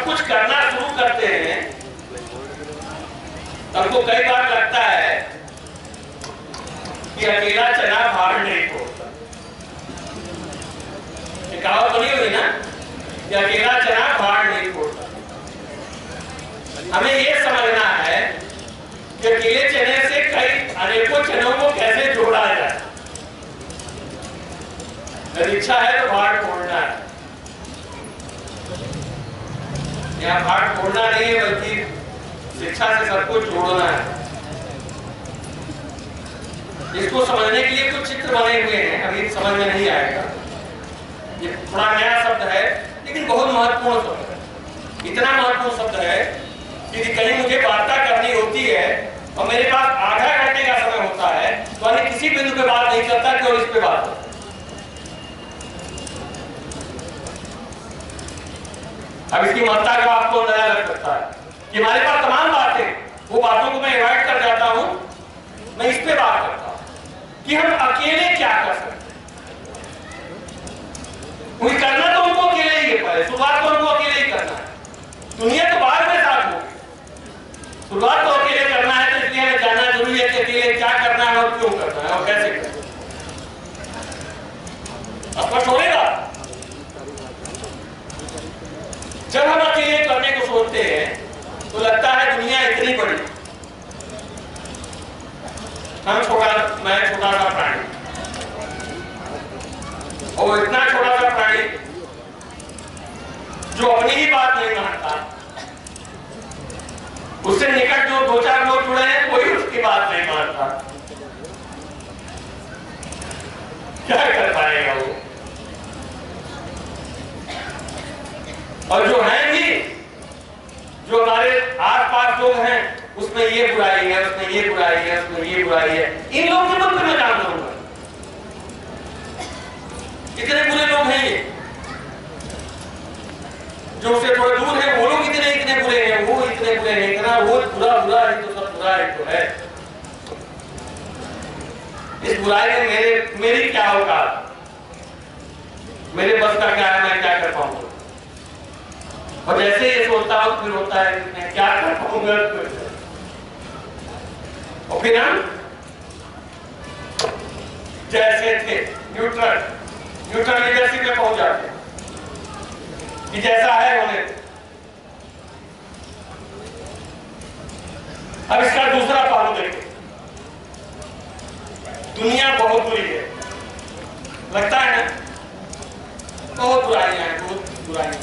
जब कुछ करना शुरू करते हैं हमको कई बार लगता है कि अकेला चना भार नहीं फोड़ता। कहावत बनी हुई ना कि अकेला चना भार नहीं फोड़ता। हमें यह समझना है कि अकेले चने से कई अनेकों चनों को कैसे जोड़ा जाए। अगर इच्छा है तो भार फोड़ना है। यहाँ भार फोड़ना नहीं है बल्कि शिक्षा से सबको जोड़ना है। इसको समझने के लिए कुछ चित्र बने हुए हैं, अभी समझ में नहीं आएगा। ये थोड़ा नया शब्द है लेकिन बहुत महत्वपूर्ण शब्द है। इतना महत्वपूर्ण शब्द है कि कहीं मुझे वार्ता करनी होती है और मेरे पास आधा घंटे का समय होता है तो मैं किसी बिंदु पे बात नहीं करता कि और इस पे बात करता। अब इसकी महत्ता का आपको अंदाजा लग सकता है कि हमारे पास तमाम बातें, वो बातों को मैं अवॉइड कर जाता हूं, मैं इस पे बात करता हूं कि हम अकेले क्या कर सकते हैं। करना तो हमको अकेले ही है, पहले शुरुआत तो हमको अकेले ही करना है। दुनिया तो बाद में साथ होगी, शुरुआत तो अकेले करना है। तो इसलिए हमें जानना जरूरी है कि अकेले क्या करना है और क्यों करना है और कैसे करना है। स्पष्ट होगा। जब हम अकेले करने को सोचते हैं तो लगता है दुनिया इतनी बड़ी, मैं छोटा सा प्राणी, और इतना छोटा सा प्राणी जो अपनी ही बात नहीं मानता, उससे निकट जो दो चार लोग जुड़े हैं कोई उसकी बात नहीं मानता, क्या कर पाएगा वो। और जो है भी, जो हमारे आसपास लोग हैं, उसमें ये बुराई है, उसमें ये बुराई है, उसमें ये बुराई है, इन लोगों के मन पे मैं काम करूंगा। कितने बुरे लोग हैं ये, जो उससे थोड़े दूर है, वो लोग इतने बुरे हैं, वो इतने बुरे हैं, इतना वो बुरा है तो सब बुरा है तो है। इस बुराई में मेरी क्या होगा, मेरे बस का क्या है, मैं क्या कर पाऊंगा। और जैसे ये सोचता हूं फिर होता है मैं क्या कर पाऊंगा। और फिर हम जैसे थे न्यूट्रल लीडरशिप में पहुंच जाते हैं कि जैसा है होने। अब इसका दूसरा पहलू देखिए। दुनिया बहुत बुरी है, लगता है ना, बहुत बुराइयां हैं, बहुत बुराइयां।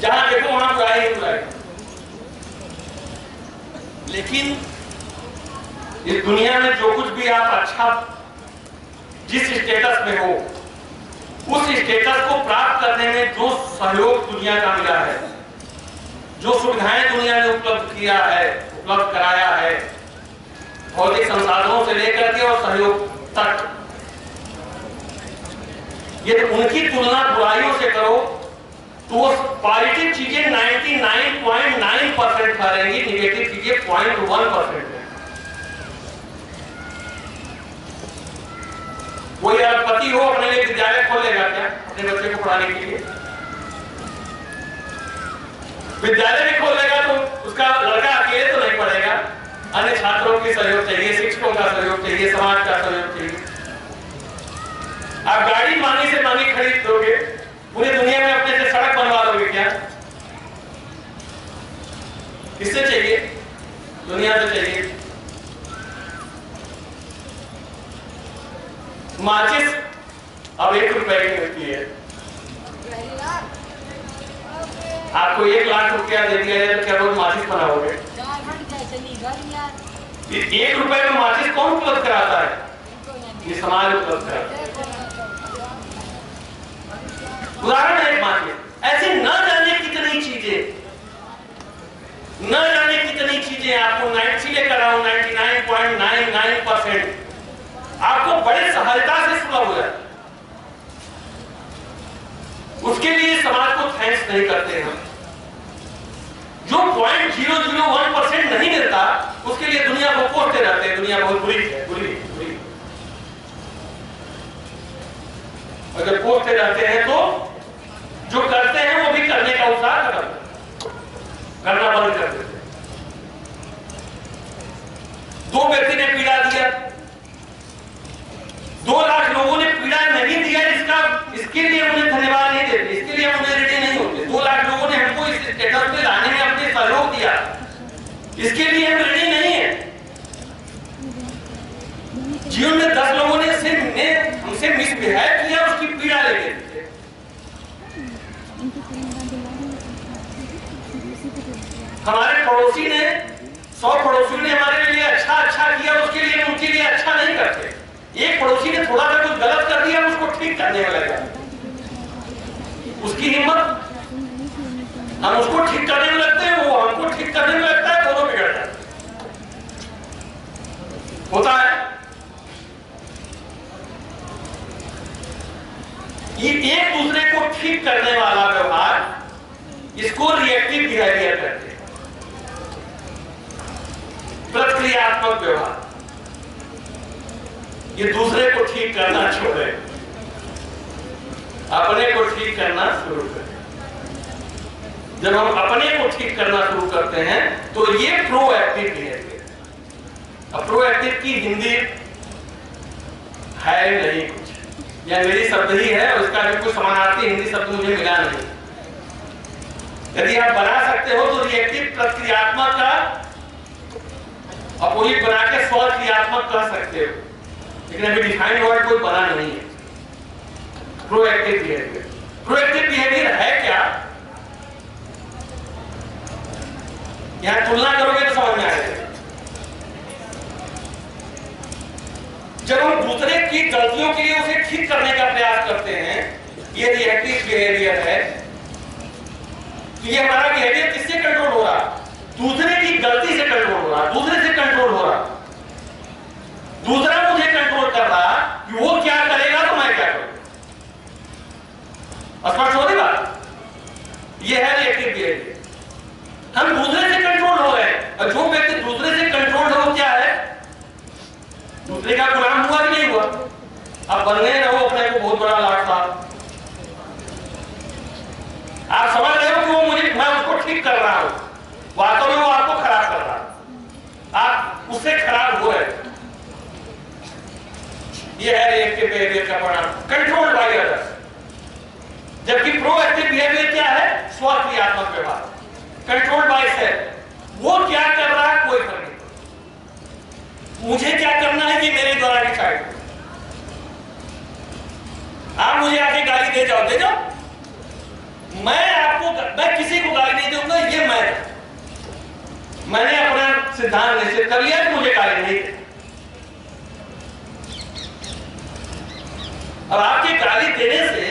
जहां देखो वहां बुराई ही बुराई। लेकिन इस दुनिया में जो कुछ भी आप अच्छा, जिस स्टेटस में हो, उस स्टेटस को प्राप्त करने में जो सहयोग दुनिया का मिला है, जो सुविधाएं दुनिया ने उपलब्ध किया है, उपलब्ध कराया है, भौतिक संसाधनों से लेकर के और सहयोग तक, ये उनकी तुलना बुराइयों से करो तो पॉजिटिव चीजें 99.9% ठहरेंगी, निगेटिव चीजें 0.1%। कोई अरबपति हो अपने लिए विद्यालय खोलेगा क्या अपने बच्चे को पढ़ाने के लिए? विद्यालय भी खोलेगा तो उसका लड़का अकेले तो नहीं पढ़ेगा, अन्य छात्रों की सहयोग चाहिए, शिक्षकों का सहयोग चाहिए, समाज का सहयोग चाहिए। आप गाड़ी मांगी से मांगी खरीद दोगे, पूरी दुनिया में अपने से सड़क बनवा लोगे क्या? किससे चाहिए? दुनिया से चाहिए। माचिस अब 1 रुपए की मिलती है। आपको 1 लाख रुपया दे दिया जाए तो क्या रोज माचिस बनाओगे? 1 रुपए में माचिस कौन उपलब्ध कराता है? ये समाज उपलब्ध कराता है। उदाहरण है माचिस। ऐसे न जाने कितनी चीजें, न जाने कितनी चीजें आपको 99.99% आपको बड़े सहजता से सुलभ हो जाए। उसके लिए समाज को थैंक्स नहीं करते हैं। जो 0.001% नहीं मिलता उसके लिए दुनिया को कोसते रहते हैं, दुनिया बहुत बुरी है, बुरी। और जब कोसते रहते हैं तो जो करते हैं वो भी करने का उत्साह खत्म। इसके लिए मुझे धन्यवाद नहीं देते, इसके लिए मुझे रेडी नहीं होते। 2 लाख लोगों ने हमको इस स्टेटस पे लाने में अपने सहयोग दिया, इसके लिए हम रेडी नहीं है। जीवन में 10 लोगों ने हमसे मिसबिहेव किया, उसकी पीड़ा लेके थे। हमारे पड़ोसी ने 100 पड़ोसियों ने हमारे लिए अच्छा किया, उसके लिए उनके लिए अच्छा नहीं करते। एक पड़ोसी ने थोड़ा सा कुछ गलत कर दिया, उसको ठीक करने में लगा, उसकी हिम्मत, हम उसको ठीक करने में लगते हैं, वो हमको ठीक करने में लगता है, दोनों बिगड़ जाते होता है। ये एक दूसरे को ठीक करने वाला व्यवहार, इसको रिएक्टिव बिहेवियर कहते हैं, प्रतिक्रियात्मक व्यवहार। ये दूसरे को ठीक करना छोड़े, अपने को ठीक करना शुरू करें। जब हम अपने को ठीक करना शुरू करते हैं तो ये प्रोएक्टिव बिहेवियर। अब प्रोएक्टिव की हिंदी है नहीं कुछ, या मेरी शब्द ही है, और इसका भी कुछ समानार्थी हिंदी शब्द मुझे मिला नहीं। यदि आप बना सकते हो तो रिएक्टिव प्रतिक्रियात्मक का अपोजिट बना के स्वक्रियात्मक कह सकते हो, लेकिन अभी डिफाइंड वर्ड कोई बना नहीं है। प्रोएक्टिव बिहेवियर, प्रोएक्टिव बिहेवियर है क्या? यहां तुलना करोगे तो समझ में आएगा। जब हम दूसरे की गलतियों के लिए उसे ठीक करने का प्रयास करते हैं, ये रिएक्टिव बिहेवियर है। तो ये हमारा बिहेवियर किससे कंट्रोल हो रहा? दूसरे की गलती से कंट्रोल हो रहा, दूसरे से कंट्रोल हो रहा। दूसरा मुझे कंट्रोल कर रहा कि वो क्या करेगा तो मैं क्या करूं। स्पष्ट हो रही बात? ये है रिएक्टिव बिहेवियर। हम दूसरे से कंट्रोल हो रहे हैं, और जो व्यक्ति दूसरे से कंट्रोल हो, क्या है? दूसरे का गुलाम हुआ कि नहीं हुआ? अब बनने रहो अपने को बहुत बड़ा लाट साहब। आप समझ रहे हो कि वो मैं उसको ठीक कर रहा हूं, वास्तव में वो आपको खराब कर रहा है, आप उससे खराब हो रहे। ये है रिएक्टिव बिहेवियर का परिणाम, कंट्रोल बाय अदर्स। जबकि प्रोएक्टिव बिहेवियर क्या है? स्वक्रियात्मक व्यवहार, कंट्रोल बाय सेल्फ। वो क्या कर रहा है कोई फर्क नहीं, मुझे क्या करना है कि मेरे द्वारा डिसाइड। आप मुझे आके गाली दे जाओ, मैं किसी को गाली नहीं दूंगा। ये मैंने अपना सिद्धांत निश्चित कर लिया कि मुझे गाली नहीं दे। अब आपकी गाली देने से,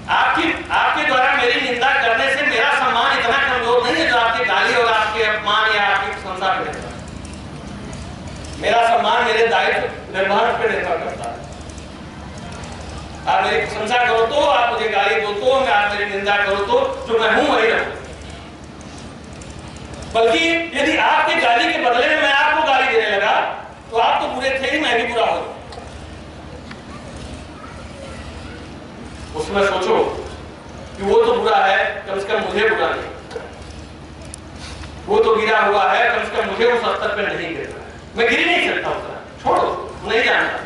आपके द्वारा मेरी निंदा करने से मेरा सम्मान इतना कमजोर नहीं है जो आपकी गाली और आपके अपमान या आपकी प्रशंसा पे निर्भर। मेरा सम्मान मेरे दायित्व निर्वहन पर निर्भर करता है। आप मेरी प्रशंसा करो तो, आप मुझे गाली दो तो, आप मेरी निंदा करो तो, जो मैं हूं वही रहूं। बल्कि यदि आपके गाली के बदले में मैं आपको गाली देने लगा तो आप तो बुरे थे ही, मैं भी बुरा हो। उसमें सोचो कि वो तो बुरा है, कम से कम मुझे बुरा नहीं। वो तो गिरा हुआ है, कम से कम मुझे उस स्तर पर नहीं गिरना। मैं गिर नहीं सकता उसका, छोड़ो, नहीं जानता,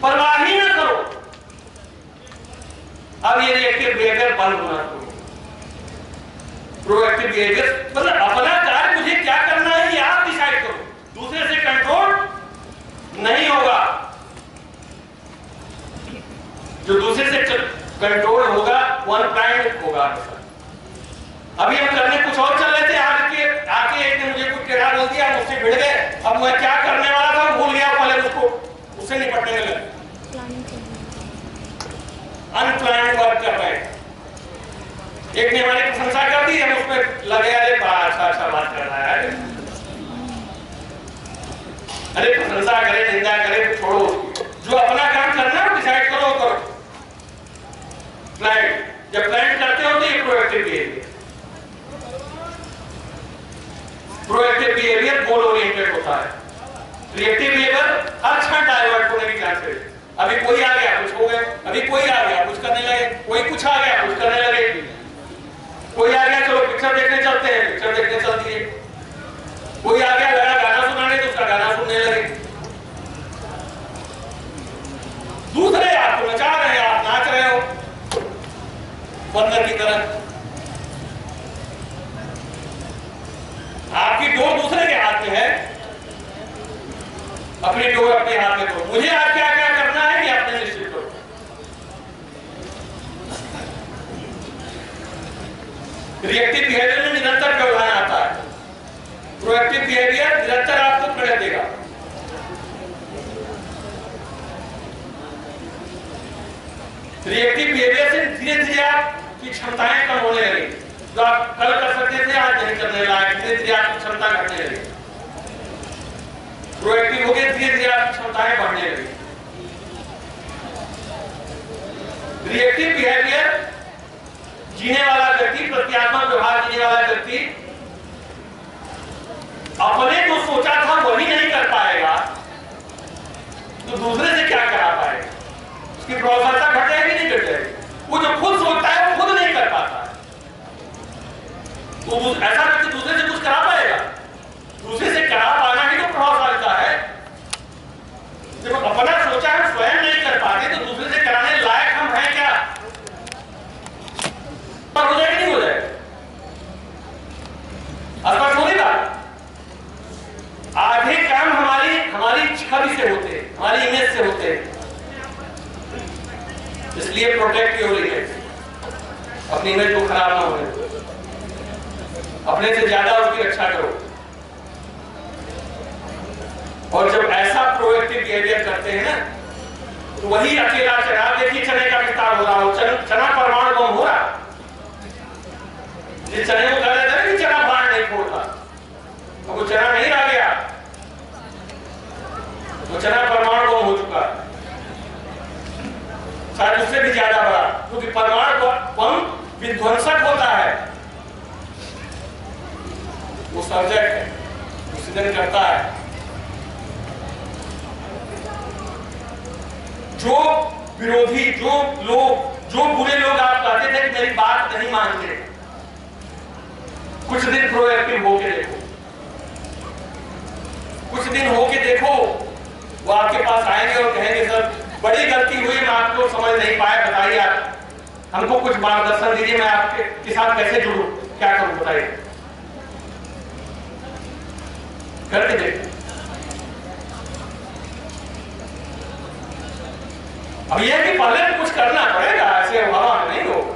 परवाह ही ना करो। अब ये रिएक्टिव बिहेवियर बंद होना शुरू। प्रोएक्टिव बिहेवियर मतलब अपना कार्य मुझे क्या करना है ये आप डिसाइड करो, दूसरे से कंट्रोल नहीं होगा। जो दूसरे से कंट्रोल होगा वो अनप्लान्ड होगा। अभी हम करने कुछ और चल रहे थे, आके एक ने मुझे कुछ टेढ़ा बोल दिया, मुझसे भिड़ गए। अब मैं क्या करने वाला था भूल गया, पहले उससे निपटने में लगे। अनप्लान्ड वर्क कर रहे हैं। एक ने हमारी प्रशंसा कर दी, हम उसमें लगे, अरे अच्छा बात कर रहा है, अरे प्रशंसा करे निंदा करे तो छोड़ो, जो अपना काम करना है डिसाइड करो प्लान। जब प्लान करते हो तो ये proactive behaviour. Proactive behaviour goal oriented होता है, रिएक्टिव बिहेवियर हर क्षण डाइवर्ट होने की चांस है। अभी कोई आ गया कुछ हो गया, अभी कोई आ गया कुछ करने लगे, कोई कुछ आ गया कुछ करने लगे, कोई आ गया चलो पिक्चर देखने चलते हैं, पिक्चर देखने चल दिए, कोई आ गया लगा गाना सुनाने तो उसका गाना सुनने लगे, दूसरे आपको नचा रहे हैं, आप बंदर की तरह। आपकी डोर दूसरे के हाथ में है, अपनी डोर अपने हाथ में दो। मुझे आज क्या क्या करना है कि अपने निश्चित करो। रिएक्टिव बिहेवियर में निरंतर व्यवधान आता है, प्रोएक्टिव बिहेवियर निरंतर आपको खड़े देगा। रिएक्टिव बिहेवियर से धीरे धीरे आपकी क्षमताएं कम होने लगी। जो आप कल कर सकते थे आज नहीं करने लायक, धीरे धीरे आपकी क्षमता घटने लगी। प्रोएक्टिव हो गए, धीरे धीरे आपकी क्षमताएं बढ़ने लगी। रिएक्टिव बिहेवियर जीने वाला व्यक्ति, प्रत्यात्मक व्यवहार जीने वाला व्यक्ति अपने जो सोचा था वही नहीं कर पाएगा तो दूसरे से क्या करा पाएगा? उसकी प्रभावशीलता घट जाएगी, नहीं घट जाएगी। वो जो खुद सोचता है वो खुद नहीं कर पाता है, तो ऐसा व्यक्ति दूसरे से कुछ करा पाएगा? दूसरे से करा पाना ही तो प्रभावशीलता है। जब अपना सोचा है स्वयं नहीं कर पाते तो दूसरे से कराने लायक हम हैं क्या? हो जाएगा नहीं हो जाएगा? स्पष्ट होने का आधे काम हमारी छवि से होते हैं, हमारी इमेज से होते हैं। इसलिए प्रोटेक्ट योर इमेज, अपनी इमेज को खराब ना होने दो, अपने से ज्यादा उसकी रक्षा करो। और जब ऐसा प्रोएक्टिव बिहेवियर करते हैं ना तो वही अकेला चना, देखिए चने का विस्तार हो रहा हो, चना परमाणु बम हो रहा। जिस चने को कह रहे थे कि चना बाढ़ नहीं फोड़ता, तो वो चना नहीं रह गया, वो चना परमाणु बम हो चुका, शायद उससे भी ज्यादा बड़ा, क्योंकि परमाणु बम विध्वंसक होता है, वो सर्जक है, सृजन करता है। जो विरोधी, जो बुरे लोग आप कहते थे कि मेरी बात नहीं मानते, कुछ दिन प्रोएक्टिव होके देखो, कुछ दिन होके देखो, वो आपके पास आएंगे और कहेंगे सर बड़ी गलती हुई, मैं आपको समझ नहीं पाया, बताइए आप हमको कुछ मार्गदर्शन दीजिए, मैं आपके साथ कैसे जुड़ूं, क्या करूं बताइए। करके देखो। अब यह कि पहले कुछ करना पड़ेगा, ऐसे हवा में नहीं होगा।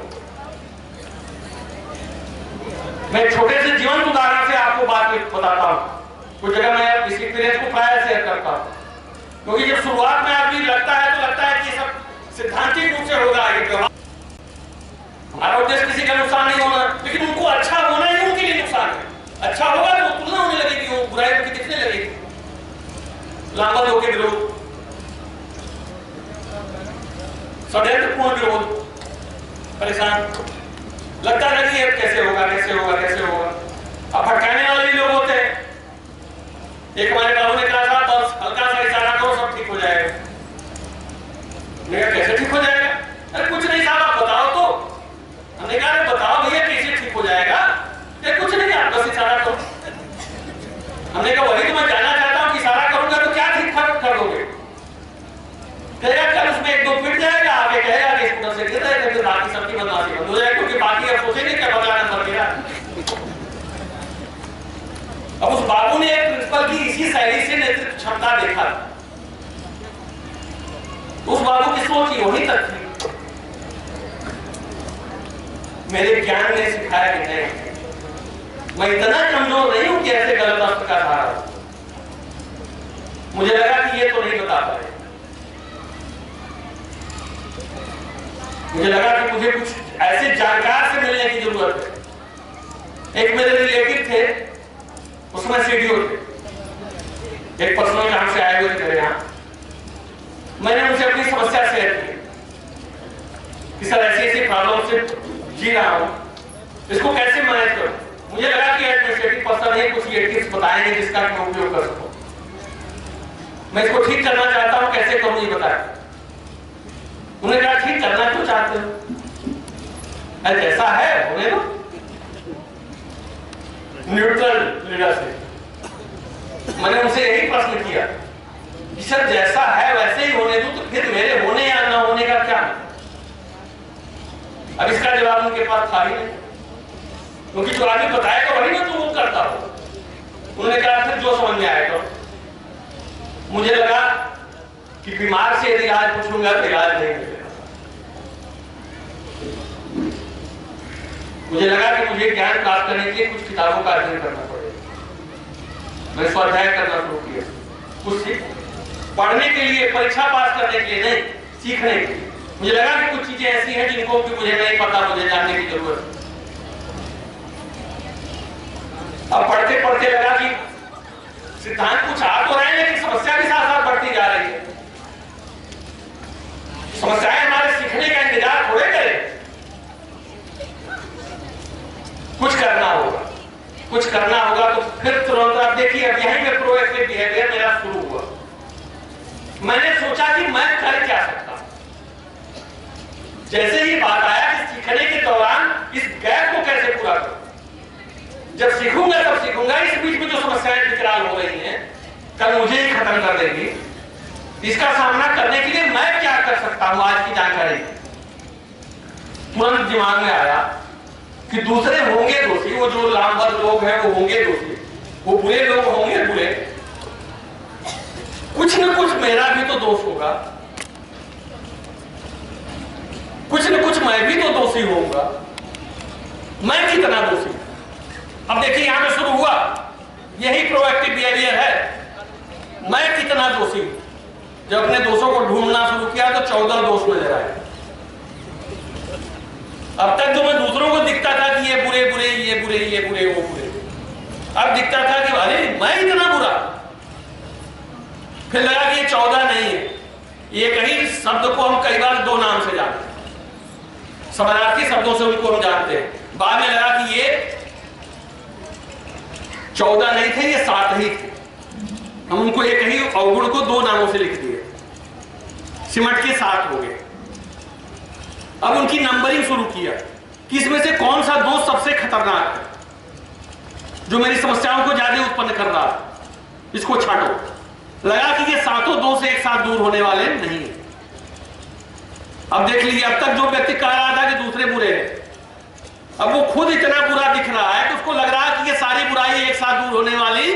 मैं छोटे से जीवन उदाहरण से आपको बात बताता हूं, कुछ जगह मैं इस एक्सपीरियंस को प्राय शेयर करता हूं, क्योंकि जब शुरुआत में आदमी लगता है तो लगता है कि सब सिद्धांतिक रूप से होगा, ये त्योहार हमारा उद्देश्य किसी का नुकसान नहीं होना, लेकिन उनको अच्छा होना ही उनके लिए नुकसान है। अच्छा होगा तो तुलना होने लगेगी, वो बुराई उनकी दिखने लगेगी, लामत होके विरोध, षड्यंत्रपूर्ण विरोध, परेशान, लगता नहीं है कैसे होगा कैसे होगा कैसे होगा। अब भटकाने वाले भी लोग होते हैं। एक हमारे बाबू ने कहा था बस हल्का सा इशारा करो सब ठीक हो जाएगा। कैसे ठीक हो जाएगा? अरे कुछ नहीं साहब आप बताओ तो। हमने कहा बताओ भैया कैसे ठीक हो जाएगा? कुछ नहीं आप बस इशारा करो। हमने कहा वही तो मैं जानना चाहता हूँ कि इशारा करूंगा तो क्या ठीक ठाक कर दोगे? कहेगा कल उसमें एक दो पिट जाएगा, आगे कहेगा कि स्कूटर से गिर जाएगा, फिर बाकी सबकी बदमाशी बंद हो जाएगी, क्योंकि बाकी अब सोचेंगे क्या बदला नंबर मेरा। अब उस बाबू ने एक प्रिंसिपल की इसी शैली से नेतृत्व क्षमता देखा, उस बाबू की सोच ही वहीं तक थी। मेरे ज्ञान ने सिखाया कि नहीं, मैं इतना कमजोर नहीं हूं कि ऐसे गलत अर्थ का सहारा। मुझे लगा कि ये तो नहीं बता पाए, मुझे लगा कि मुझे कुछ ऐसे जानकार से मिलने की जरूरत है। एक मेरे रिलेटिव थे, उसमें सीडीओ थे, एक पर्सनल काम से आए हुए थे मेरे यहाँ। मैंने उनसे अपनी समस्या शेयर की कि सर ऐसी ऐसी प्रॉब्लम से जी रहा हूं, इसको कैसे मैनेज करूं। मुझे लगा कि एडमिनिस्ट्रेटिव पर्सन है, कुछ ये टिप्स बताएंगे जिसका मैं उपयोग कर सकूं। मैं इसको ठीक करना चाहता हूं, कैसे करूं ये बताएं। उन्होंने कहा ठीक करना क्यों चाहते हो, जैसा है होने दो। न्यूट्रल लीडर से मैंने उनसे यही प्रश्न किया कि सर जैसा है वैसे ही होने दो, तो फिर मेरे होने या ना होने का क्या? अब इसका जवाब उनके पास था ही नहीं, क्योंकि जो आदमी बताया तो वही ना तो वो करता हो। उन्होंने कहा फिर जो समझ में आएगा। मुझे लगा कि बीमार से यदि इलाज पूछूंगा तो इलाज नहीं मिलेगा। मुझे लगा कि मुझे ज्ञान प्राप्त करने के लिए कुछ किताबों का अध्ययन करना पड़ेगा। मैंने स्वाध्याय करना शुरू किया, कुछ पढ़ने के लिए, परीक्षा पास करने के लिए नहीं, सीखने के लिए। मुझे लगा कि कुछ चीजें ऐसी हैं जिनको कि मुझे नहीं पता, मुझे जानने की जरूरत है। अब पढ़ते पढ़ते लगा कि सिद्धांत कुछ आ तो रहे हैं, लेकिन समस्या भी साथ साथ बढ़ती जा रही है। समस्याएं हमारे सीखने का इंतजार थोड़े करें, कुछ करना होगा। कुछ करना होगा तो फिर तुरंत आप देखिए, अब यहीं पे प्रोएक्टिव बिहेवियर मेरा शुरू हुआ। मैंने सोचा कि मैं कर क्या सकता हूं। जैसे ही बात आया कि सीखने के दौरान इस गैप को कैसे पूरा करूं, जब सीखूंगा तब सीखूंगा। इस बीच में जो समस्याएं विकराल हो रही हैं, कल मुझे ही खत्म कर देंगी, इसका सामना करने के लिए मैं क्या कर सकता हूं। आज की जानकारी तुरंत दिमाग में आया कि दूसरे होंगे दोषी, वो जो लामबद लोग हैं वो होंगे दोषी, वो बुरे लोग होंगे बुरे, कुछ न कुछ मेरा भी तो दोष होगा, कुछ न कुछ मैं भी तो दोषी होऊंगा। मैं कितना दोषी? अब देखिए यहां पे शुरू हुआ, यही प्रोएक्टिव बिहेवियर है। मैं कितना दोषी हूं? जब अपने दोषों को ढूंढना शुरू किया तो 14 दोष नजर आए। अब तक जो मैं दूसरों को दिखता था कि ये बुरे बुरे, ये बुरे, ये बुरे, वो बुरे, अब दिखता था कि अरे मैं इतना बुरा। फिर लगा कि ये 14 नहीं है। ये कहीं शब्द को हम कई बार दो नाम से जानते हैं, समानार्थी शब्दों से उनको हम जानते हैं। बाद में लगा कि ये 14 नहीं थे, ये 7 ही थे। हम उनको एक ही अवगुण को दो नामों से लिख दिए, सिमट के 7 हो गए। अब उनकी नंबरिंग शुरू किया कि इसमें से कौन सा दोष सबसे खतरनाक है, जो मेरी समस्याओं को ज्यादा उत्पन्न कर रहा है, इसको छाटो। लगा कि ये 7 दोष एक साथ दूर होने वाले नहीं है। अब देख लीजिए, अब तक जो व्यक्ति कह रहा था कि दूसरे बुरे हैं, अब वो खुद इतना बुरा दिख रहा है कि उसको लग रहा है कि ये सारी बुराई एक साथ दूर होने वाली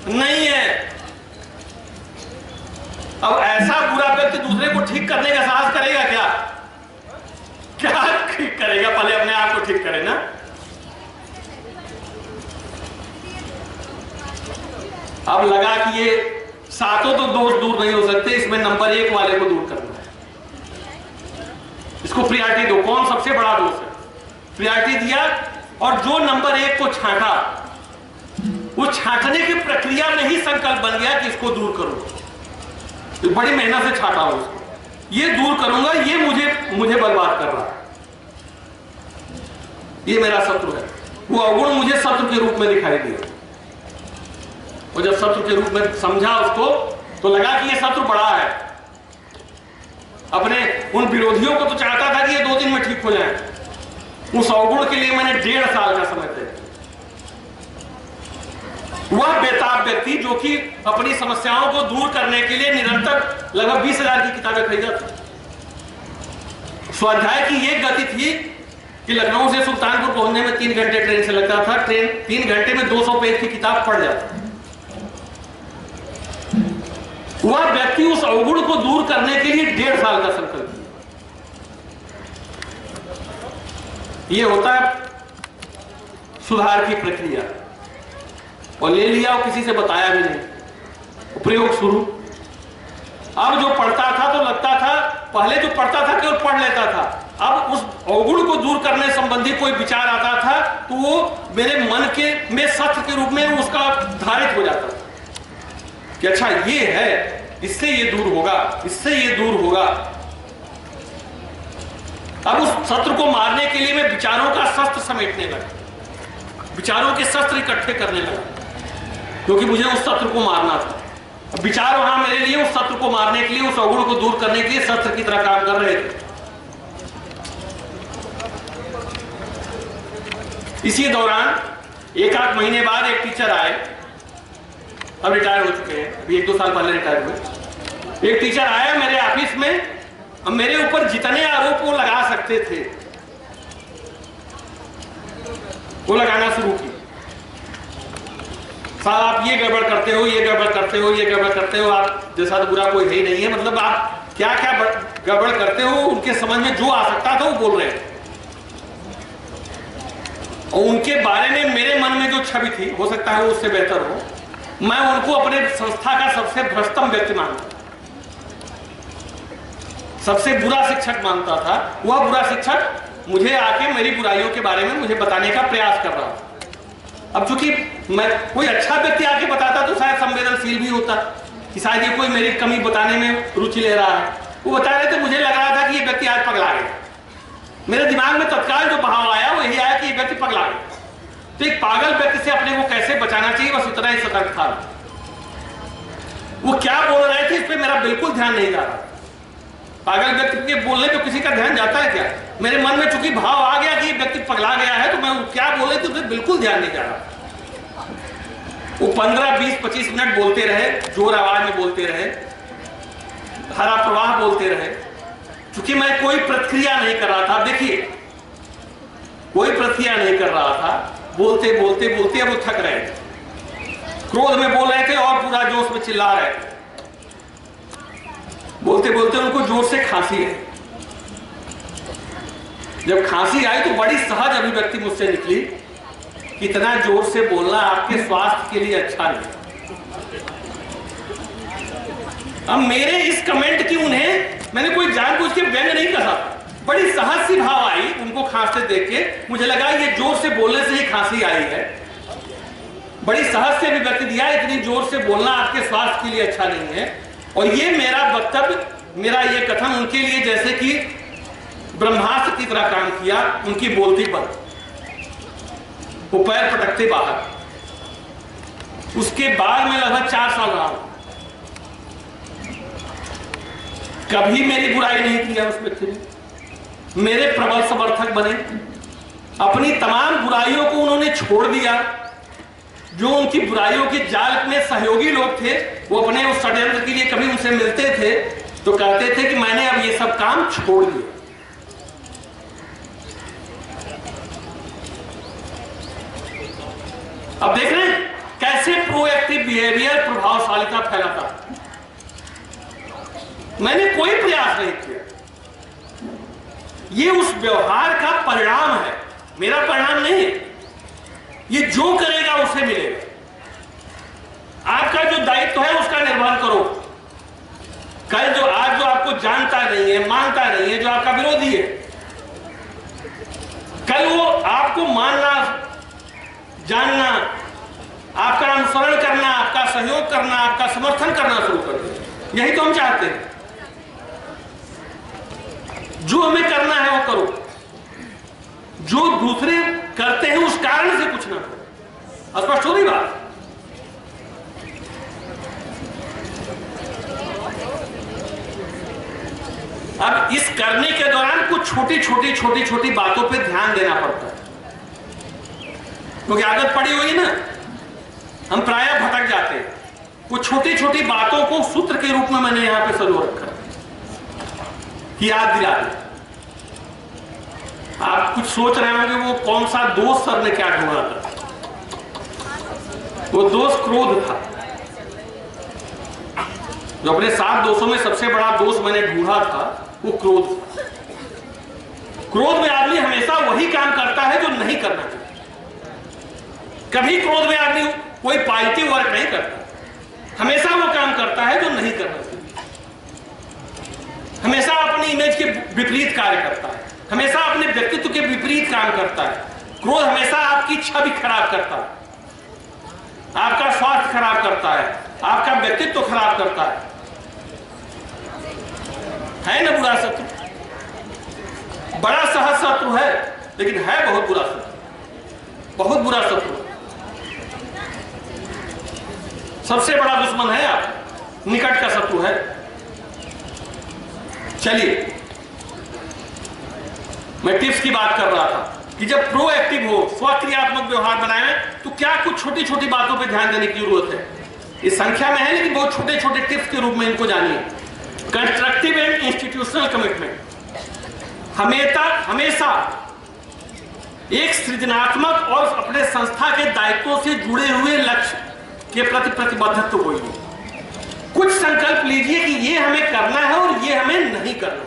नहीं है। अब ऐसा बुरा व्यक्ति दूसरे को ठीक करने का साहस करेगा क्या? क्या ठीक करेगा? पहले अपने आप को ठीक करे ना। अब लगा कि ये 7 तो दोष दूर नहीं हो सकते, इसमें नंबर 1 वाले को दूर करना है। इसको प्रियॉरिटी दो, कौन सबसे बड़ा दोष है, प्रियॉरिटी दिया। और जो नंबर 1 को छांटा, वो छांटने की प्रक्रिया में ही संकल्प बन गया कि इसको दूर करूंगा। तो बड़ी मेहनत से छांटा हूं इसको, ये दूर करूंगा, ये मुझे बर्बाद कर रहा है, ये मेरा शत्रु है। वो अवगुण मुझे शत्रु के रूप में दिखाई दिया, और जब शत्रु के रूप में समझा उसको, तो लगा कि ये शत्रु बड़ा है। अपने उन विरोधियों को तो चाहता था कि ये 2 दिन में ठीक हो जाए। उस अवगुण के लिए मैंने 1.5 साल का समय तय। वह बेताब व्यक्ति जो कि अपनी समस्याओं को दूर करने के लिए निरंतर लगभग 20,000 की किताबें खरीदा था। स्वाध्याय की ये गति थी कि लखनऊ से सुल्तानपुर पहुंचने में 3 घंटे ट्रेन से लगता था। ट्रेन 3 घंटे में 200 पेज की किताब पढ़ जाता। वह व्यक्ति उस अवगुण को दूर करने के लिए 1.5 साल का संकल्प लिया। यह होता है सुधार की प्रक्रिया। और ले लिया और किसी से बताया भी नहीं, प्रयोग शुरू। अब जो पढ़ता था तो लगता था, पहले जो पढ़ता था केवल पढ़ लेता था, अब उस अवगुण को दूर करने संबंधी कोई विचार आता था तो वो मेरे मन के में शस्त्र के रूप में उसका धारित हो जाता था कि अच्छा ये है, इससे ये दूर होगा, इससे ये दूर होगा। अब उस शत्रु को मारने के लिए मैं विचारों का शस्त्र समेटने लगा, विचारों के शस्त्र इकट्ठे करने लगा, क्योंकि मुझे उस शत्रु को मारना था। अब विचार वहां मेरे लिए उस शत्रु को मारने के लिए, उस अवगुण को दूर करने के लिए शस्त्र की तरह काम कर रहे थे। इसी दौरान 1-8 महीने बाद एक टीचर आए, अब रिटायर हो चुके हैं, अभी 1-2 साल पहले रिटायर हुए। एक टीचर आया मेरे ऑफिस में अब मेरे ऊपर जितने आरोप वो लगा सकते थे वो लगाना शुरू किए। साहब आप ये गड़बड़ करते हो, ये गड़बड़ करते हो, ये गड़बड़ करते हो, आप जैसा तो बुरा कोई है ही नहीं है, मतलब आप क्या क्या गड़बड़ करते हो, उनके समझ में जो आ सकता था वो बोल रहे हैं। और उनके बारे में मेरे मन में जो छवि थी, हो सकता है वो उससे बेहतर हो, मैं उनको अपने संस्था का सबसे भ्रष्टम व्यक्ति मानता, सबसे बुरा शिक्षक मानता था। वह बुरा शिक्षक मुझे आके मेरी बुराइयों के बारे में मुझे बताने का प्रयास कर रहा था। अब चूंकि मैं कोई अच्छा व्यक्ति आके बताता तो शायद संवेदनशील भी होता कि शायद ये कोई मेरी कमी बताने में रुचि ले रहा है। वो बता रहे थे, मुझे लग रहा था कि ये व्यक्ति आज पगला गया। मेरे दिमाग में तत्काल जो भाव आया वो यही आया कि ये व्यक्ति पगला गया। तो एक पागल व्यक्ति से अपने को कैसे बचाना चाहिए, बस इतना ही सतर्क था। वो क्या बोल रहे थे इस पे मेरा बिल्कुल ध्यान नहीं जा रहा। पागल व्यक्ति के बोलने पे किसी का ध्यान जाता है क्या? मेरे मन में चूंकि भाव आ गया कि ये व्यक्ति पगला गया है, तो मैं क्या बोले तो बिल्कुल ध्यान नहीं जा रहा। वो 15, 20, 25 मिनट बोलते रहे, जोर आवाज में बोलते रहे, धारा प्रवाह बोलते रहे। चूंकि मैं कोई प्रतिक्रिया नहीं कर रहा था, देखिए कोई प्रतिक्रिया नहीं कर रहा था, बोलते बोलते बोलते अब वो थक रहे थे, क्रोध में बोल रहे थे और पूरा जोश में चिल्ला रहे थे। बोलते बोलते उनको जोर से खांसी है। जब खांसी आई तो बड़ी सहज अभिव्यक्ति मुझसे निकली, इतना जोर से बोलना आपके स्वास्थ्य के लिए अच्छा नहीं। अब मेरे इस कमेंट की उन्हें मैंने कोई जानबूझ के व्यंग नहीं कहा, बड़ी सहज सी भाव आई उनको खांसते देख के। मुझे लगा ये जोर से बोलने से ही खांसी आई है। बड़ी सहज से अभिव्यक्ति दिया, इतनी जोर से बोलना आपके स्वास्थ्य के लिए अच्छा नहीं है। और ये मेरा वक्तव्य, मेरा ये कथन उनके लिए जैसे कि ब्रह्मास्त्र की तरह काम किया। उनकी बोलती पर वो पैर पटकते बाहर। उसके बाद में लगभग 4 साल रहा, कभी मेरी बुराई नहीं किया उस व्यक्ति ने। मेरे प्रबल समर्थक बने, अपनी तमाम बुराइयों को उन्होंने छोड़ दिया। जो उनकी बुराइयों के जाल में सहयोगी लोग थे, वो अपने उस षड्यंत्र के लिए कभी उनसे मिलते थे तो कहते थे कि मैंने अब ये सब काम छोड़ दिया। अब देख रहे हैं कैसे प्रोएक्टिव बिहेवियर प्रभावशालिता फैलाता। मैंने कोई प्रयास नहीं किया, ये उस व्यवहार का परिणाम है, मेरा परिणाम नहीं है। ये जो करेगा उसे मिलेगा। आपका जो दायित्व है उसका निर्वहन करो। कल जो आज जो आपको जानता नहीं है, मानता नहीं है, जो आपका विरोधी है, कल वो आपको मानना, जानना, आपका अनुसरण करना, आपका सहयोग करना, आपका समर्थन करना शुरू कर दे। यही तो हम चाहते हैं। जो हमें करना है वो करो, जो दूसरे करते हैं उस कारण से कुछ ना करो। स्पष्ट हो रही बात? अब इस करने के दौरान कुछ छोटी छोटी बातों पे ध्यान देना पड़ता है, क्योंकि आदत पड़ी हुई है ना, हम प्रायः भटक जाते हैं। वो छोटी छोटी बातों को सूत्र के रूप में मैंने यहां पे सजो रखा कि याद दिला दे। आप कुछ सोच रहे होंगे वो कौन सा दोष सर ने क्या ढूंढा था। वो दोष क्रोध था। जो अपने 7 दोषों में सबसे बड़ा दोष मैंने ढूंढा था वो क्रोध था। क्रोध में आदमी हमेशा वही काम करता है जो नहीं करना चाहिए। कभी क्रोध में आदमी कोई पॉजिटिव वर्क नहीं करता, हमेशा वो काम करता है जो नहीं करना चाहिए। हमेशा अपनी इमेज के विपरीत कार्य करता है, हमेशा अपने व्यक्तित्व के विपरीत काम करता है। क्रोध हमेशा आपकी छवि खराब करता है, आपका स्वास्थ्य खराब करता है, आपका व्यक्तित्व खराब करता है ना बुरा शत्रु? बड़ा सहज शत्रु है, लेकिन है बहुत बुरा शत्रु, बहुत बुरा शत्रु। सबसे बड़ा दुश्मन है आप, निकट का शत्रु है। चलिए, मैं टिप्स की बात कर रहा था कि जब प्रोएक्टिव हो, स्वक्रियात्मक व्यवहार बनाए, तो क्या कुछ छोटी छोटी बातों पे ध्यान देने की जरूरत है। ये संख्या में है, लेकिन बहुत छोटे छोटे टिप्स के रूप में इनको जानिए। कंस्ट्रक्टिव एंड इंस्टीट्यूशनल कमिटमेंट हमेशा एक सृजनात्मक और अपने संस्था के दायित्वों से जुड़े हुए लक्ष्य के प्रति प्रतिबद्धत्व होगी। कुछ संकल्प लीजिए कि ये हमें करना है और ये हमें नहीं करना।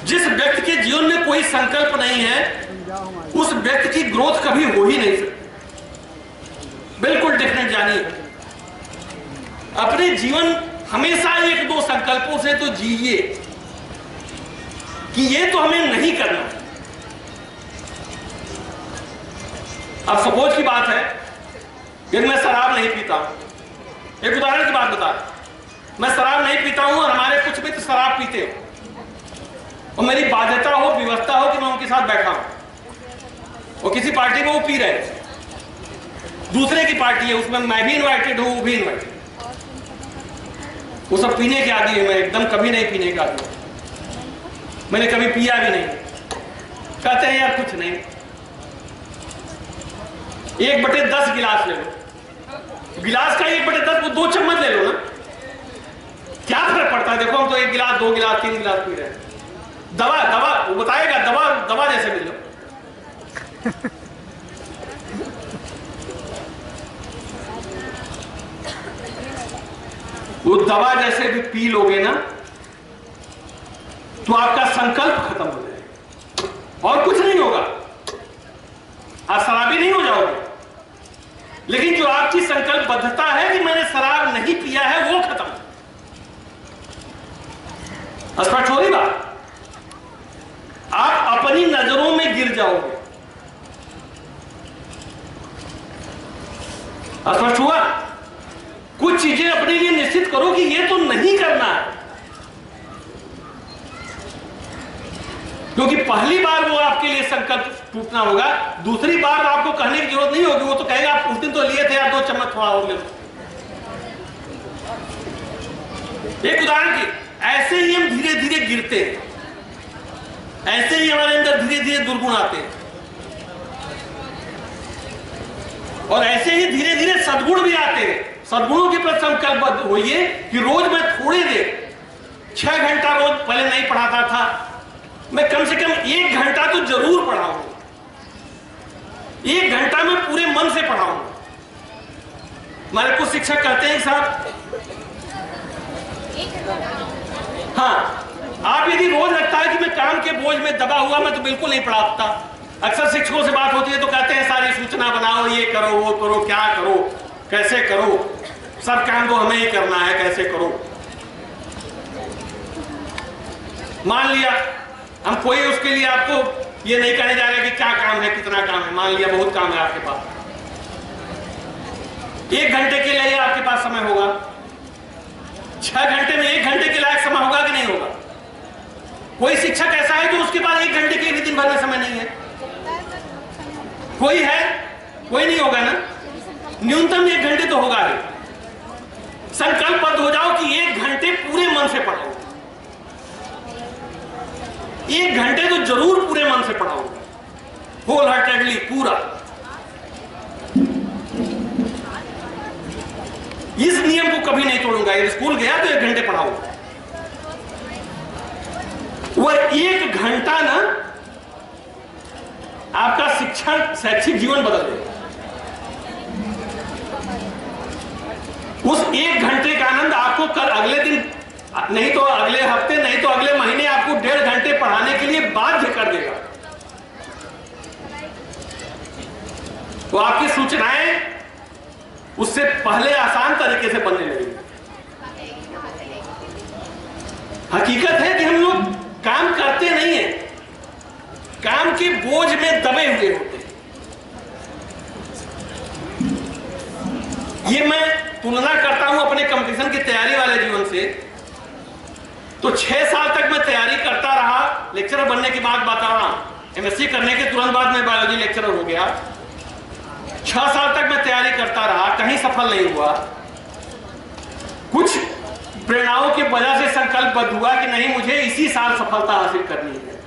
जिस व्यक्ति के जीवन में कोई संकल्प नहीं है, उस व्यक्ति की ग्रोथ कभी हो ही नहीं सकती। बिल्कुल डिफरेंट जानिए। अपने जीवन हमेशा एक दो संकल्पों से तो जीजिए कि ये तो हमें नहीं करना। अब सपोज की बात है कि मैं शराब नहीं पीता हूं। एक उदाहरण की बात बता, मैं शराब नहीं पीता हूं और हमारे कुछ मित्र शराब पीते हो और मेरी बाध्यता हो, व्यवस्था हो कि मैं उनके साथ बैठा हूं और किसी पार्टी में वो पी रहे हैं, दूसरे की पार्टी है, उसमें मैं भी इनवाइटेड हूं, वो भी इनवाइटेड। वो सब पीने के आदि है, मैं एकदम कभी नहीं पीने का आदि, मैंने कभी पिया भी नहीं। कहते हैं यार कुछ नहीं, 1/10 गिलास ले लो, गिलास का 1/10 वो 2 चम्मच ले लो ना, क्या फर्क पड़ता है। देखो हम तो 1 गिलास 2 गिलास 3 गिलास पी रहे हैं। दवा वो बताएगा, दवा जैसे मिल लो। वो दवा जैसे भी पी लोगे ना तो आपका संकल्प खत्म हो जाएगा और कुछ नहीं होगा, आप शराबी नहीं हो जाओगे। लेकिन जो आपकी संकल्पबद्धता है कि मैंने शराब नहीं पिया है, वो खत्म। स्पष्ट हो रही बात? आप अपनी नजरों में गिर जाओगे। स्पष्ट हुआ? कुछ चीजें अपने लिए निश्चित करो कि ये तो नहीं करना है, क्योंकि पहली बार वो आपके लिए संकल्प टूटना होगा, दूसरी बार आपको कहने की जरूरत नहीं होगी। वो तो कहेगा आप उस दिन तो लिए थे यार 2 चम्मच थोड़ा और ले लो। एक उदाहरण की, ऐसे ही हम धीरे धीरे गिरते हैं, ऐसे ही हमारे अंदर धीरे धीरे दुर्गुण आते हैं और ऐसे ही धीरे धीरे सद्गुण भी आते हैं। सद्गुणों के प्रति संकल्पबद्ध होइए कि रोज मैं थोड़ी देर 6 घंटा रोज पहले नहीं पढ़ाता था, मैं कम से कम 1 घंटा तो जरूर पढ़ाऊंगा। 1 घंटा मैं पूरे मन से पढ़ाऊंगा। हमारे कुछ शिक्षक कहते हैं साहब, हाँ आप यदि रोज लगता है कि मैं काम के बोझ में दबा हुआ मैं तो बिल्कुल नहीं पढ़ाता। अक्सर शिक्षकों से बात होती है तो कहते हैं सारी सूचना बनाओ, ये करो वो करो, क्या करो कैसे करो, सब काम तो हमें ही करना है, कैसे करो। मान लिया हम कोई उसके लिए आपको ये नहीं कहने जा रहे कि क्या काम है, कितना काम है। मान लिया बहुत काम है आपके पास, 1 घंटे के लिए आपके पास समय होगा, 6 घंटे में 1 घंटे के लायक समय होगा कि नहीं होगा? कोई शिक्षक ऐसा है जो उसके पास 1 घंटे के भी दिन भर में समय नहीं है? कोई है? कोई नहीं होगा ना। न्यूनतम 1 घंटे तो होगा ही। संकल्पबद्ध हो जाओ कि 1 घंटे पूरे मन से पढ़ो, 1 घंटे तो जरूर पूरे मन से पढ़ाओ, होल हार्टेडली पूरा। इस नियम को कभी नहीं तोड़ूंगा। यदि स्कूल गया तो 1 घंटे पढ़ाओ। वह 1 घंटा ना आपका शिक्षण शैक्षिक जीवन बदल देगा। उस 1 घंटे का आनंद आपको कल अगले दिन नहीं तो अगले हफ्ते नहीं तो अगले महीने आपको 1.5 घंटे पढ़ाने के लिए बाध्य कर देगा। तो आपकी सूचनाएं उससे पहले आसान तरीके से बनने लगेगी। हकीकत है कि हम लोग काम करते नहीं है, काम के बोझ में दबे हुए होते हैं। ये मैं तुलना करता हूं अपने कंपटीशन की तैयारी वाले जीवन से। तो 6 साल तक मैं तैयारी करता रहा, लेक्चरर बनने की बात बता रहा हूं। एमएससी करने के तुरंत बाद मैं बायोलॉजी लेक्चरर हो गया। 6 साल तक मैं तैयारी करता रहा, कहीं सफल नहीं हुआ। कुछ प्रेरणाओं की वजह से संकल्पबद्ध हुआ कि नहीं मुझे इसी साल सफलता हासिल करनी है।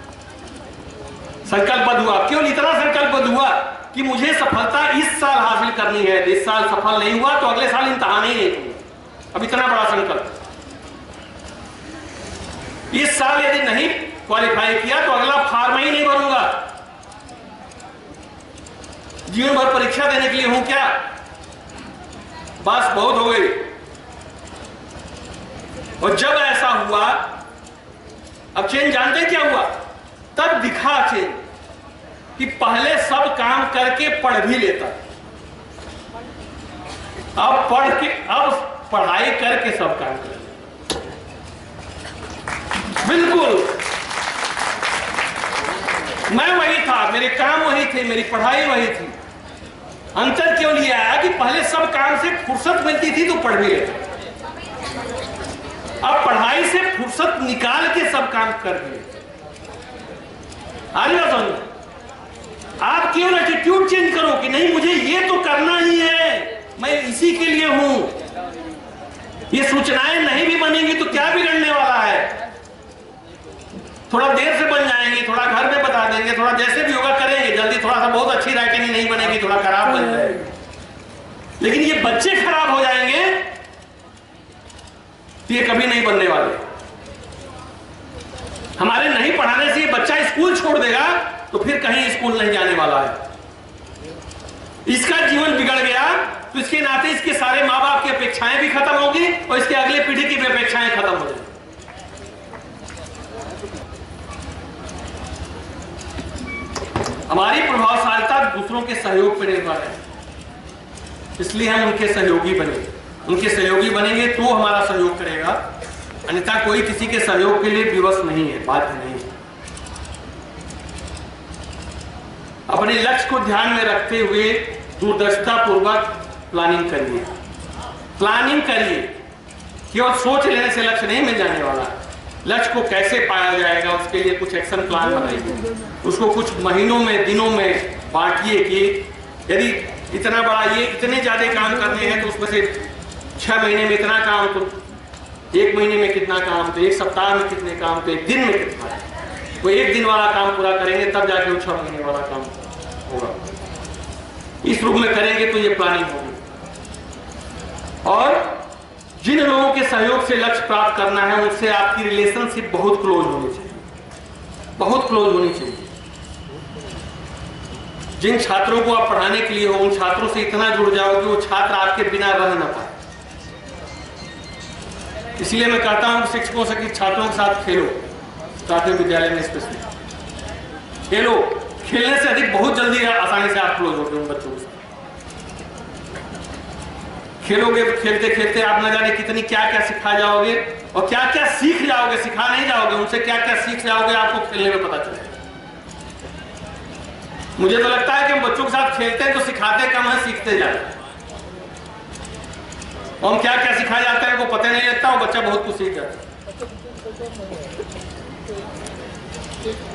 संकल्पबद्ध हुआ, केवल इतना संकल्पबद्ध हुआ कि मुझे सफलता इस साल हासिल करनी है। इस साल सफल नहीं हुआ तो अगले साल इम्तिहान ही नहीं दूंगा। अब इतना बड़ा संकल्प। इस साल यदि नहीं क्वालिफाई किया तो अगला फॉर्म ही नहीं भरूंगा। जीवन भर परीक्षा देने के लिए हूं क्या? बस बहुत हो गई। और जब ऐसा हुआ, अब चेंज जानते हैं क्या हुआ? तब दिखा चेंज कि पहले सब काम करके पढ़ भी लेता, अब पढ़ाई करके सब काम कर। बिल्कुल मैं वही था, मेरे काम वही थे, मेरी पढ़ाई वही थी। अंतर क्यों लिया आया कि पहले सब काम से फुर्सत मिलती थी तो पढ़ भी लेता, अब पढ़ाई से फुर्सत निकाल के सब काम कर लिए। आप क्यों एटीट्यूड चेंज करो कि नहीं मुझे ये तो करना ही है, मैं इसी के लिए हूं। ये सूचनाएं नहीं भी बनेंगी तो क्या बिगड़ने वाला है? थोड़ा देर से बन जाएंगे, थोड़ा घर में बता देंगे, थोड़ा जैसे भी होगा करेंगे जल्दी। थोड़ा सा बहुत अच्छी राइटिंग नहीं बनेगी, थोड़ा खराब बन जाएगी। लेकिन ये बच्चे खराब हो जाएंगे तो ये कभी नहीं बनने वाले। हमारे नहीं पढ़ाने से ये बच्चा स्कूल छोड़ देगा तो फिर कहीं स्कूल नहीं जाने वाला है। इसका जीवन बिगड़ गया तो इसके नाते इसके सारे माँ बाप की अपेक्षाएं भी खत्म होगी और इसके अगले पीढ़ी की भी अपेक्षाएं खत्म हो जाएंगी। हमारी प्रभावशीलता दूसरों के सहयोग पर निर्भर है, इसलिए हम उनके सहयोगी बने। उनके सहयोगी बनेंगे तो हमारा सहयोग करेगा, अन्यथा कोई किसी के सहयोग के लिए विवश नहीं है, बाध्य नहीं है। अपने लक्ष्य को ध्यान में रखते हुए दूरदर्शिता पूर्वक प्लानिंग करिए। प्लानिंग करिए, केवल सोच लेने से लक्ष्य नहीं मिल जाने वाला। लक्ष्य को कैसे पाया जाएगा उसके लिए कुछ एक्शन प्लान बनाइए, उसको कुछ महीनों में दिनों में बांटिए कि यदि इतना बड़ा ये इतने ज्यादा काम करने हैं तो उसमें से 6 महीने में इतना काम, तो 1 महीने में कितना काम, तो 1 सप्ताह में कितने काम, तो 1 दिन में कितना। वो 1 दिन वाला काम पूरा करेंगे तब जाके वो 6 महीने वाला काम होगा। इस रूप में करेंगे तो ये प्लानिंग होगी। और जिन लोगों के सहयोग से लक्ष्य प्राप्त करना है उनसे आपकी रिलेशनशिप बहुत क्लोज होनी चाहिए, बहुत क्लोज होनी चाहिए। जिन छात्रों को आप पढ़ाने के लिए हो उन छात्रों से इतना जुड़ जाओ कि वो छात्र आपके बिना रह ना पाए। इसलिए मैं कहता हूं शिक्षकों से कि छात्रों के साथ खेलो, प्राथमिक विद्यालय में स्पेशली खेलो। खेलने से अधिक बहुत जल्दी आसानी से आप क्लोज होते उन बच्चों के साथ। खेलोगे तो खेलते खेलते आप न जाने कितनी क्या क्या सिखा जाओगे और क्या क्या सीख जाओगे। सिखा नहीं जाओगे, उनसे क्या क्या सीख जाओगे आपको खेलने में पता चलेगा। मुझे तो लगता है कि हम बच्चों के साथ खेलते हैं तो सिखाते कम है, सीखते जाते हैं। हम क्या क्या सिखाया जाता है वो पता नहीं लगता और बच्चा बहुत कुछ सीख जाता है।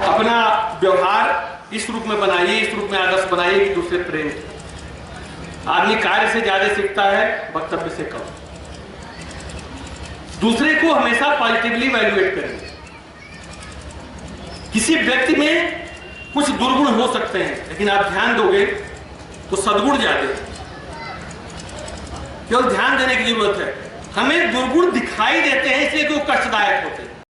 अपना व्यवहार इस रूप में बनाइए, इस रूप में आदर्श बनाइए कि दूसरे प्रेम। आदमी कार्य से ज्यादा सीखता है, वक्तव्य से कम। दूसरे को हमेशा पॉजिटिवली वैल्यूएट करेंगे। किसी व्यक्ति में कुछ दुर्गुण हो सकते हैं लेकिन आप ध्यान दोगे तो सद्गुण ज्यादा है। केवल ध्यान देने की जरूरत है। हमें दुर्गुण दिखाई देते हैं इसलिए कि वो कष्टदायक होते हैं।